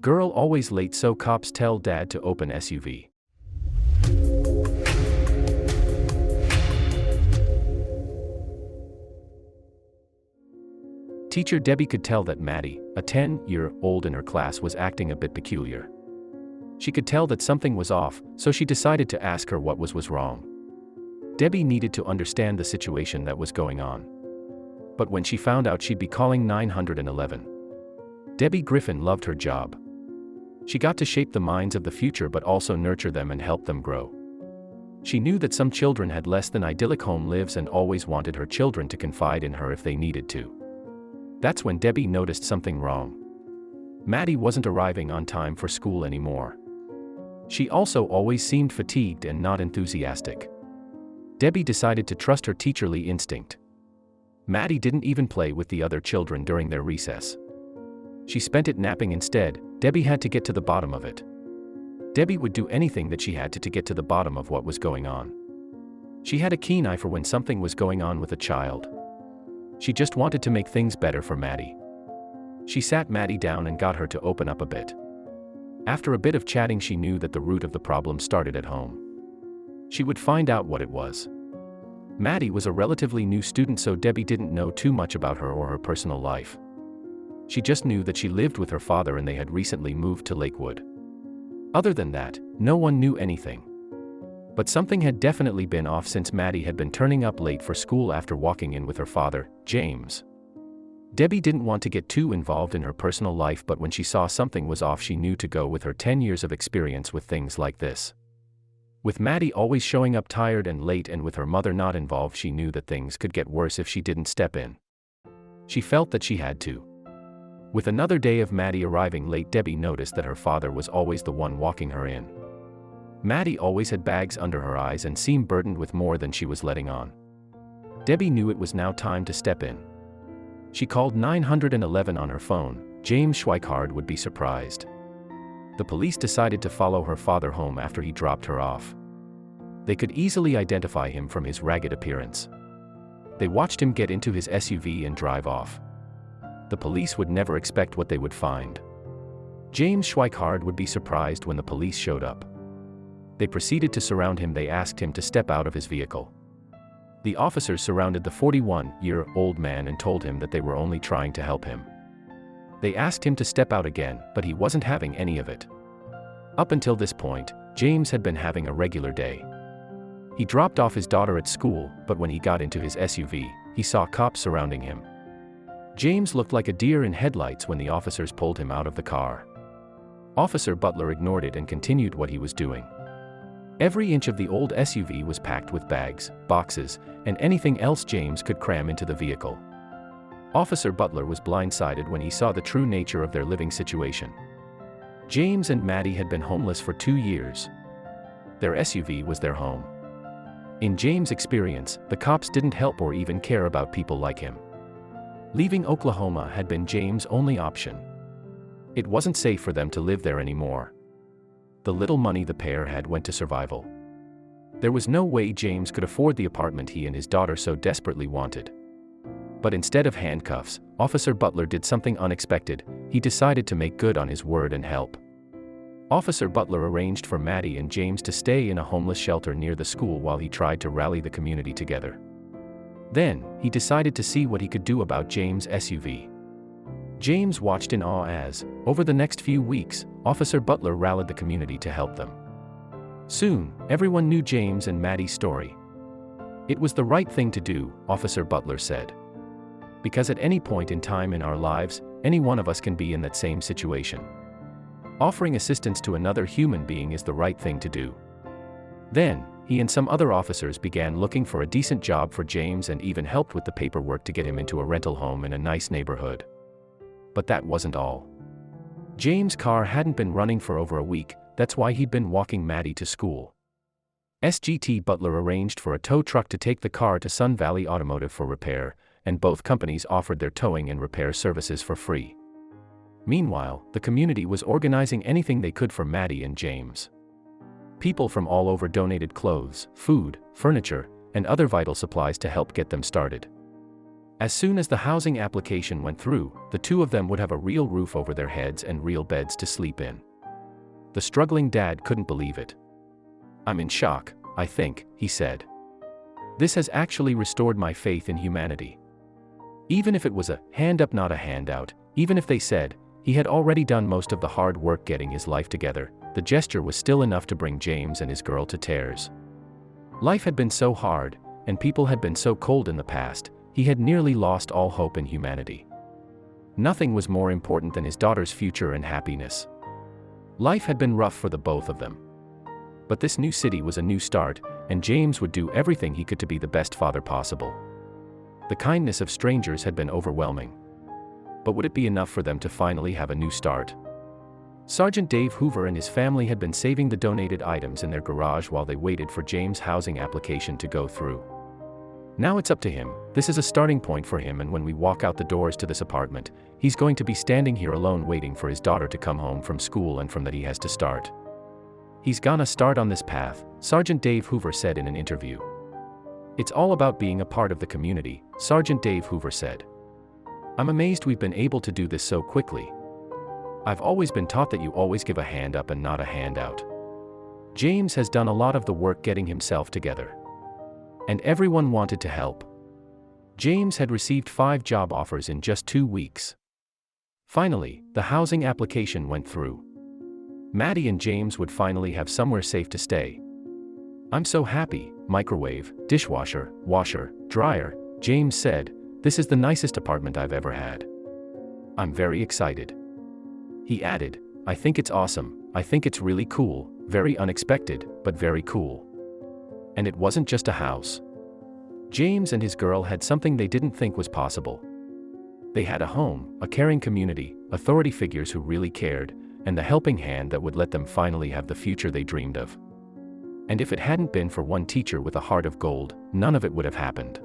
Girl always late, so cops tell dad to open SUV. Teacher Debbie could tell that Maddy, a 10-year-old in her class, was acting a bit peculiar. She could tell that something was off, so she decided to ask her what was wrong. Debbie needed to understand the situation that was going on. But when she found out she'd be calling 911. Debbie Griffin loved her job. She got to shape the minds of the future but also nurture them and help them grow. She knew that some children had less than idyllic home lives and always wanted her children to confide in her if they needed to. That's when Debbie noticed something wrong. Maddy wasn't arriving on time for school anymore. She also always seemed fatigued and not enthusiastic. Debbie decided to trust her teacherly instinct. Maddy didn't even play with the other children during their recess. She spent it napping instead. Debbie had to get to the bottom of it. Debbie would do anything that she had to get to the bottom of what was going on. She had a keen eye for when something was going on with a child. She just wanted to make things better for Maddy. She sat Maddy down and got her to open up a bit. After a bit of chatting, she knew that the root of the problem started at home. She would find out what it was. Maddy was a relatively new student, so Debbie didn't know too much about her or her personal life. She just knew that she lived with her father and they had recently moved to Lakewood. Other than that, no one knew anything. But something had definitely been off since Maddy had been turning up late for school after walking in with her father, James. Debbie didn't want to get too involved in her personal life, but when she saw something was off, she knew to go with her 10 years of experience with things like this. With Maddy always showing up tired and late and with her mother not involved, she knew that things could get worse if she didn't step in. She felt that she had to. With another day of Maddy arriving late, Debbie noticed that her father was always the one walking her in. Maddy always had bags under her eyes and seemed burdened with more than she was letting on. Debbie knew it was now time to step in. She called 911 on her phone. James Schweikard would be surprised. The police decided to follow her father home after he dropped her off. They could easily identify him from his ragged appearance. They watched him get into his SUV and drive off. The police would never expect what they would find. James Schweikard would be surprised when the police showed up. They proceeded to surround him. They asked him to step out of his vehicle. The officers surrounded the 41-year-old man and told him that they were only trying to help him. They asked him to step out again, but he wasn't having any of it. Up until this point, James had been having a regular day. He dropped off his daughter at school, but when he got into his SUV, he saw cops surrounding him. James looked like a deer in headlights when the officers pulled him out of the car. Officer Butler ignored it and continued what he was doing. Every inch of the old SUV was packed with bags, boxes, and anything else James could cram into the vehicle. Officer Butler was blindsided when he saw the true nature of their living situation. James and Maddy had been homeless for 2 years. Their SUV was their home. In James' experience, the cops didn't help or even care about people like him. Leaving Oklahoma had been James' only option. It wasn't safe for them to live there anymore. The little money the pair had went to survival. There was no way James could afford the apartment he and his daughter so desperately wanted. But instead of handcuffs, Officer Butler did something unexpected. He decided to make good on his word and help. Officer Butler arranged for Maddy and James to stay in a homeless shelter near the school while he tried to rally the community together. Then, he decided to see what he could do about James' SUV. James watched in awe as, over the next few weeks, Officer Butler rallied the community to help them. Soon, everyone knew James and Maddy's story. It was the right thing to do, Officer Butler said. Because at any point in time in our lives, any one of us can be in that same situation. Offering assistance to another human being is the right thing to do. Then, he and some other officers began looking for a decent job for James and even helped with the paperwork to get him into a rental home in a nice neighborhood. But that wasn't all. James' car hadn't been running for over a week. That's why he'd been walking Maddy to school. SGT Butler arranged for a tow truck to take the car to Sun Valley Automotive for repair, and both companies offered their towing and repair services for free. Meanwhile, the community was organizing anything they could for Maddy and James. People from all over donated clothes, food, furniture, and other vital supplies to help get them started. As soon as the housing application went through, the two of them would have a real roof over their heads and real beds to sleep in. The struggling dad couldn't believe it. "I'm in shock, I think," he said. "This has actually restored my faith in humanity." Even if it was a hand up, not a handout, even if they said he had already done most of the hard work getting his life together, the gesture was still enough to bring James and his girl to tears. Life had been so hard, and people had been so cold in the past, he had nearly lost all hope in humanity. Nothing was more important than his daughter's future and happiness. Life had been rough for the both of them. But this new city was a new start, and James would do everything he could to be the best father possible. The kindness of strangers had been overwhelming. But would it be enough for them to finally have a new start? Sergeant Dave Hoover and his family had been saving the donated items in their garage while they waited for James' housing application to go through. Now it's up to him. This is a starting point for him, and when we walk out the doors to this apartment, he's going to be standing here alone waiting for his daughter to come home from school, and from that he has to start. He's gonna start on this path, Sergeant Dave Hoover said in an interview. "It's all about being a part of the community," Sergeant Dave Hoover said. "I'm amazed we've been able to do this so quickly. I've always been taught that you always give a hand up and not a handout. James has done a lot of the work getting himself together. And everyone wanted to help. James had received 5 job offers in just 2 weeks. Finally, the housing application went through. Maddy and James would finally have somewhere safe to stay. "I'm so happy, microwave, dishwasher, washer, dryer," James said. "This is the nicest apartment I've ever had. I'm very excited." He added, "I think it's awesome, I think it's really cool, very unexpected, but very cool." And it wasn't just a house. James and his girl had something they didn't think was possible. They had a home, a caring community, authority figures who really cared, and the helping hand that would let them finally have the future they dreamed of. And if it hadn't been for one teacher with a heart of gold, none of it would have happened.